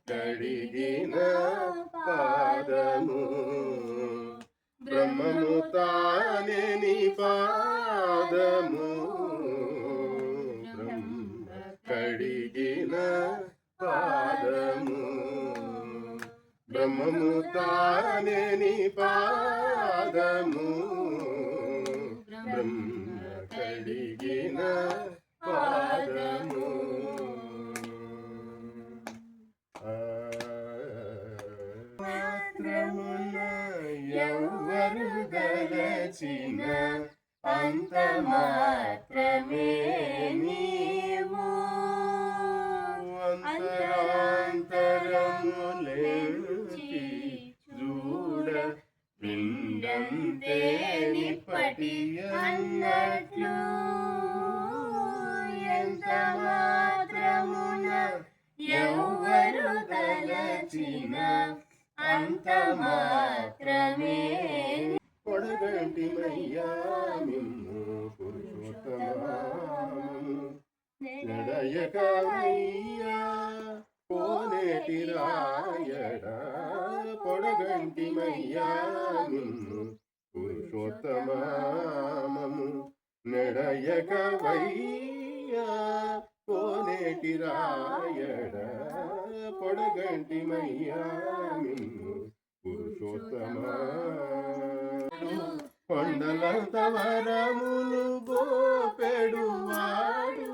కడిగిన పాదము బ్రహ్మము తానే నీ పాదము బ్రహ్మ కడిగిన పాదము బ్రహ్మము తానే నీ పాదము బ్రహ్మ కడిగిన పాదము ఎవరు గలచిన అంత మాత్రమే నీవు అంతరాంతరములేచి చూడ పిండంతే నిప్పటి అన్నట్లు ఎంత మాత్రమున ఎవరు తలచిన అంత మాత్రమే పొడగంటిమయ్యా నిన్ను పురుషోత్తమము నడయకమయ్యా కోనేటి రాయడా పొడగంటిమయ్యా నిన్ను పురుషోత్తమము నడయకవయ్యా కోనేటి రాయడా పొడగంటిమయ్యా నిన్ను పురుషోత్తమా కొండలంత వరములు గోపెడువాడు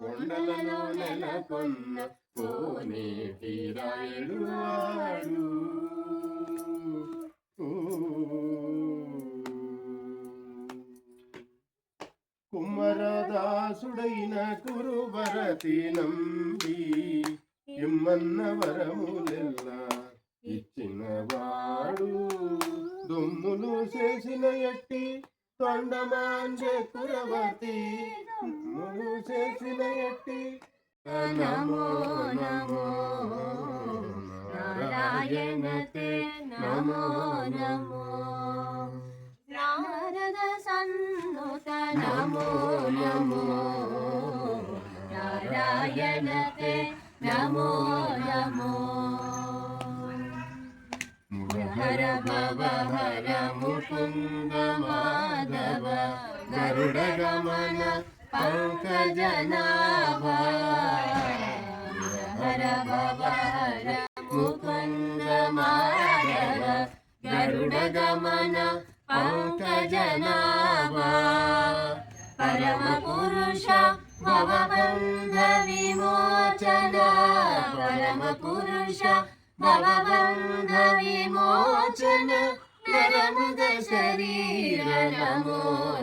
కొండలలో నెలకొన్న కోనేటి రాయడువాడు కుమ్మరదాసుడైన కురువరతి నంబి ఇమ్మన్న వరములెల్లా ఇచ్చినవాడు దుమ్ములు చేసిన ఎట్టి తొండమాంజే కురవతి దుమ్ములు చేసిన ఎట్టి నమో నమో నారాయణతే నమో నమో నారద సన్నుత నమో నమో నారాయణతే నమో నమో మురహర భవ హర ముకుంద మాధవ గరుడ గమన పంకజనాభ మురహర భవ హర ముకుంద మాధవ గరుడ గమన పంకజనాభ పరమ పురుష భవబంధ విమోచన పరమ పురుష భవబంధ విమోచన నరముగ శరీర నమో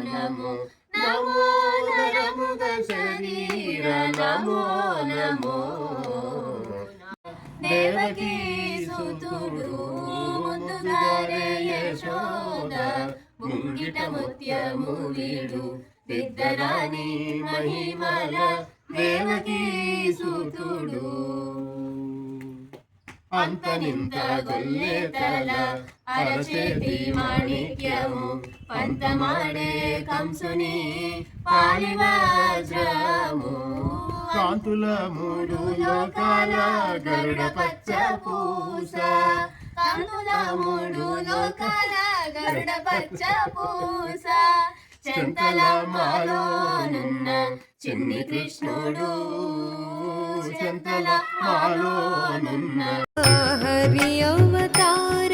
నమో నమో నరముగ శరీర నమో నమో దేవకీ సుతుడు ముందుగారే యశోద ముంగిట ముత్యము వీడు విద్దరాని మహిమల దేవకీ సుతుడు అంతనింత గొల్లెతల అరచేతి మాణిక్యము పంతమాడే కంసుని పాలివజ్రము కాంతుల మూడు లోకాల గరుడ పచ్చ పూస కాంతుల మూడు లోకాల గరుడ పచ్చ పూస చెంతల మాలోనున్న చిన్ని కృష్ణుడు చెంతల మాలోనున్న హరి అవతార